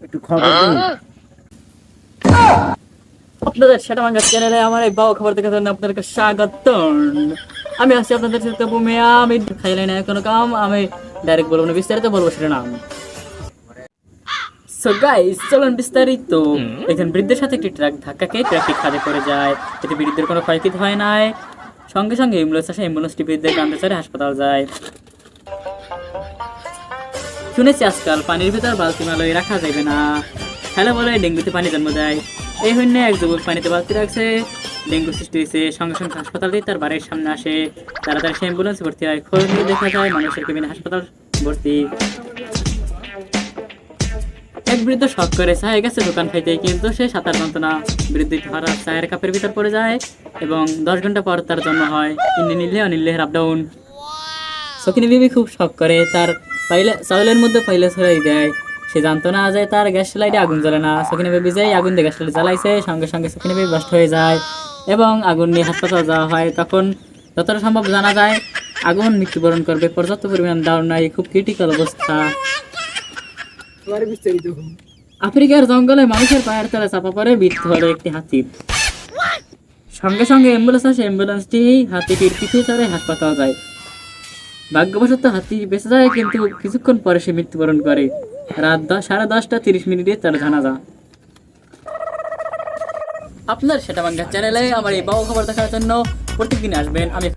একটু খবর দিন। আপনাদের সেটা বাংলা চ্যানেলে আমার এই বাও খবর দেখার জন্য আপনাদেরকে স্বাগতম। আমি আছি আপনাদের সাথে বুমিয়া। আমি খাইলে না কোনো কাম, আমি ডাইরেক্ট বলবো না, বিস্তারিত বলবো সেটা নাম। সো গাইস, চলুন বিস্তারিত। একজন বৃদ্ধের সাথে একটি ট্রাক ধাক্কা খেয়ে ট্রাকটি খাদে পড়ে যায়। এতে বৃদ্ধের কোনো ক্ষয়ক্ষতি হয় নাই। সঙ্গে সঙ্গে অ্যাম্বুলেন্স আসে, অ্যাম্বুলেন্সটি বৃদ্ধের কান্দে চড়ে হাসপাতাল যায়। শুনেছি আজকাল পানির ভিতর বালতি মালয় রাখা যাবে না, খেলা বলে ডেঙ্গুতে পানি জন্ম দেয়। এই জন্য এক যুবক পানিতে বালতি রাখছে, ডেঙ্গু সৃষ্টি হয়েছে। সঙ্গে সঙ্গে হাসপাতালটি তার বাড়ির সামনে আসে। তাড়াতাড়ি সে অ্যাম্বুলেন্স ভর্তি হয়। খোঁজ নিয়ে দেখা যায় মানুষের কেবিনে হাসপাতাল ভর্তি। এক বৃদ্ধ শখ করে চায়ে গেছে দোকান খাইতে, কিন্তু সে সাঁতার জানত না। বৃদ্ধ ধরা চায়ের কাপের ভিতর পড়ে যায় এবং 10 ঘন্টা পর তার জন্ম হয়। ইন্ডিয়া অনিলের আপ ডাউন। সকিনী বিবি খুব শখ করে, তার চাউলের মধ্যে পাইলে ছড়াই দেয়। সে জানতো না যে তার গ্যাস লাইটে আগুন জ্বলে না। সকিনী বিবি যেই আগুন দিয়ে গ্যাস লাইট জ্বালাইছে, সঙ্গে সঙ্গে সকিনী বিবি নষ্ট হয়ে যায় এবং আগুন নিয়ে হাসপাতাল যাওয়া হয়। তখন যতটা সম্ভব জানা যায় আগুন মৃত্যুবরণ করবে, পর্যাপ্ত পরিমাণ দাও নাই, খুব ক্রিটিক্যাল অবস্থা। আফ্রিকার জঙ্গলে মানুষের পায়ের তলে চাপা পড়ে মৃত্যু হলো একটি হাতির। সঙ্গে সঙ্গে অ্যাম্বুলেন্স আসে, অ্যাম্বুলেন্সটি হাতিটির পিঠে চড়ে হাসপাতাল যায়। ভাগ্যবশত হাতি বেঁচে যায়, কিন্তু কিছুক্ষণ পরে সে মৃত্যুবরণ করে। রাত 10:30 তার জানাজা। আপনার সেটা বাংলা চ্যানেলে আমার এই বাও খবর দেখার জন্য প্রত্যেকদিন আসবেন। আমি